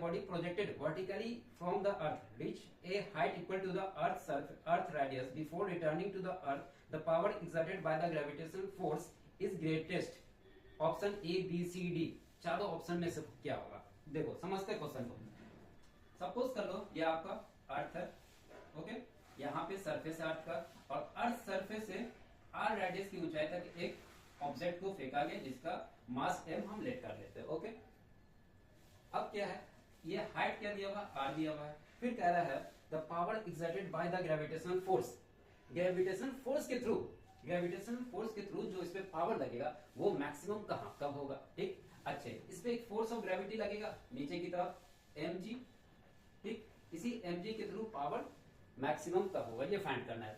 body projected vertically from the earth reach a height equal to the earth radius before returning to the earth, the power exerted by the gravitational force is greatest. Option A B C D, चारों option में से क्या होगा? देखो समझते question को। Suppose कर लो ये आपका अर्थ है, ओके, यहाँ पे सरफेस है अर्थ का, और अर्थ सरफेस से आर रेडियस की ऊंचाई तक एक ऑब्जेक्ट को फेंका गया जिसका मास एम हम लेट कर लेते हैं, ओके। अब क्या है, ये हाइट क्या दिया हुआ, आर दिया हुआ है। फिर कह रहा है the power exerted by the gravitational force, gravitational force के थ्रू जो इस पे पावर लगेगा वो मैक्सिमम कहां कब होगा, ठीक। अच्छे, इस पे एक फोर्स ऑफ ग्रेविटी लगेगा नीचे की तरफ mg, ठीक। इसी mg के थ्रू पावर मैक्सिमम कब होगा ये फाइंड करना है।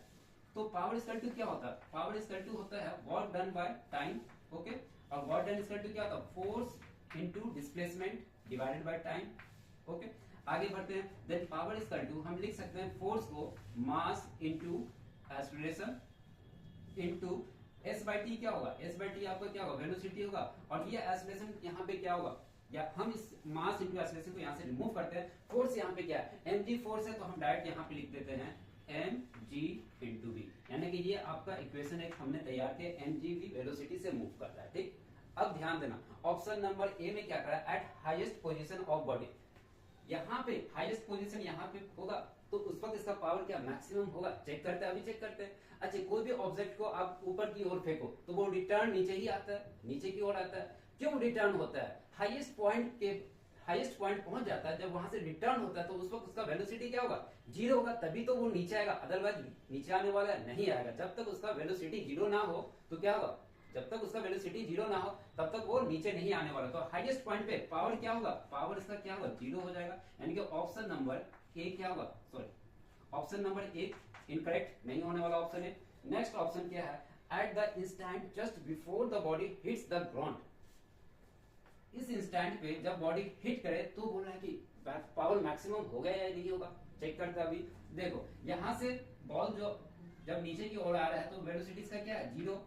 तो पावर इक्वल टू क्या होता है, पावर इक्वल टू होता है work done by time, okay, और वर्क डन इक्वल टू क्या होता है, force into displacement divided by time, okay. आगे बढ़ते हैं, देन पावर इक्वल टू हम लिख सकते हैं फोर्स को mass into acceleration into S by T, क्या होगा, एस बाई टी आपका क्या होगा, वेलोसिटी होगा, और ये एक्सेलरेशन यहाँ पे क्या होगा, या हम इस मास इनटू एक्सेलरेशन को यहाँ से रिमूव करते हैं। फोर्स यहाँ पे क्या है, एम जी फोर्स है, तो हम डायरेक्ट यहाँ पे लिख देते हैं एम जी इंटू वी, यानी कि ये आपका इक्वेशन एक हमने तैयार किया, एम जी वी वेलोसिटी से मूव करता है, ठीक। अब ध्यान देना, ऑप्शन नंबर ए में क्या करा, eight highest position of body, यहाँ पे हाईएस्ट पोजीशन यहाँ पे होगा तो उस वक्त इसका पावर क्या मैक्सिमम होगा, चेक करते हैं, अभी चेक करते हैं। अच्छा, कोई भी ऑब्जेक्ट को आप ऊपर की ओर फेंको तो वो रिटर्न नीचे ही आता है, नीचे की ओर आता है। क्यों रिटर्न होता है, हाईएस्ट पॉइंट पहुंच जाता है, जब वहां से रिटर्न होता है तो उस वक्त उसका वेलोसिटी क्या होगा, जीरो होगा, तभी तो वो नीचे आएगा, अदरवाइज नीचे आने वाला नहीं आएगा। जब तक उसका वेलोसिटी जीरो ना हो तो क्या होगा, जब तक उसका वेलोसिटी जीरो ना हो तब तक वो नीचे नहीं आने वाला। तो हाईएस्ट पॉइंट पे पावर क्या होगा, पावर इसका क्या होगा, जीरो हो जाएगा, यानी कि ऑप्शन नंबर ए क्या होगा, sorry option number A incorrect, नहीं होने वाला ऑप्शन है। नेक्स्ट ऑप्शन क्या है, at the instant just before the body hits the ground, इस इंस्टेंट पे जब बॉडी हिट करे तो बोल रहा है कि पावर मैक्सिमम हो गया या नहीं होगा, चेक करते हैं अभी। देखो यहां से बॉल जो जब नीचे की ओर आ रहा है तो वेलोसिटी इसका क्या है, जीरो,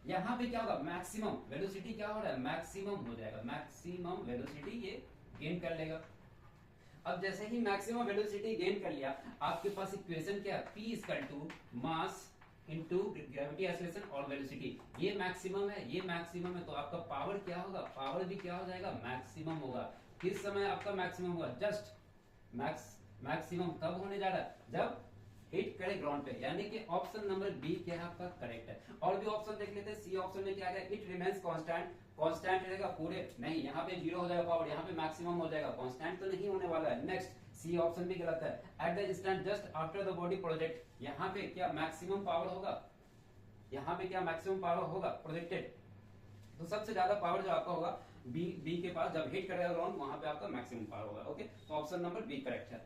यहाँ पे क्या होगा, मैक्सिमम वेलोसिटी क्या हो रहा है, मैक्सिमम हो जाएगा, मैक्सिमम वेलोसिटी ये गेन कर लेगा। अब जैसे ही मैक्सिमम वेलोसिटी गेन कर लिया, आपके पास इक्वेशन क्या है, P equal to mass into gravity acceleration और वेलोसिटी, ये मैक्सिमम है, ये मैक्सिमम है, तो आपका पावर क्या होगा, पावर भी क्या हो जाएगा, मैक्सिमम होगा। किस समय आपका मैक्सिमम होगा, जस्ट मैक्सिमम कब होने जा रहा है, जब हिट करे ग्राउंड पे, यानी कि ऑप्शन नंबर बी क्या है आपका करेक्ट है। और भी ऑप्शन देख लेते हैं, सी ऑप्शन में क्या है, इट रिमेन्स कांस्टेंट रहेगा पूरे, नहीं, यहाँ पे जीरो हो जाएगा पावर, यहाँ पे मैक्सिमम हो जाएगा, कांस्टेंट तो नहीं होने वाला है। नेक्स्ट सी ऑप्शन भी गलत है, at the instant just after the body project, यहाँ पे क्या मैक्सिमम पावर होगा, यहाँ पे क्या मैक्सिमम पावर होगा प्रोजेक्टेड, तो सबसे ज्यादा पावर जो आपका होगा बी के पास जब हिट करेगा ग्राउंड, वहां पे आपका मैक्सिमम पावर होगा, ओके। तो ऑप्शन नंबर बी करेक्ट है।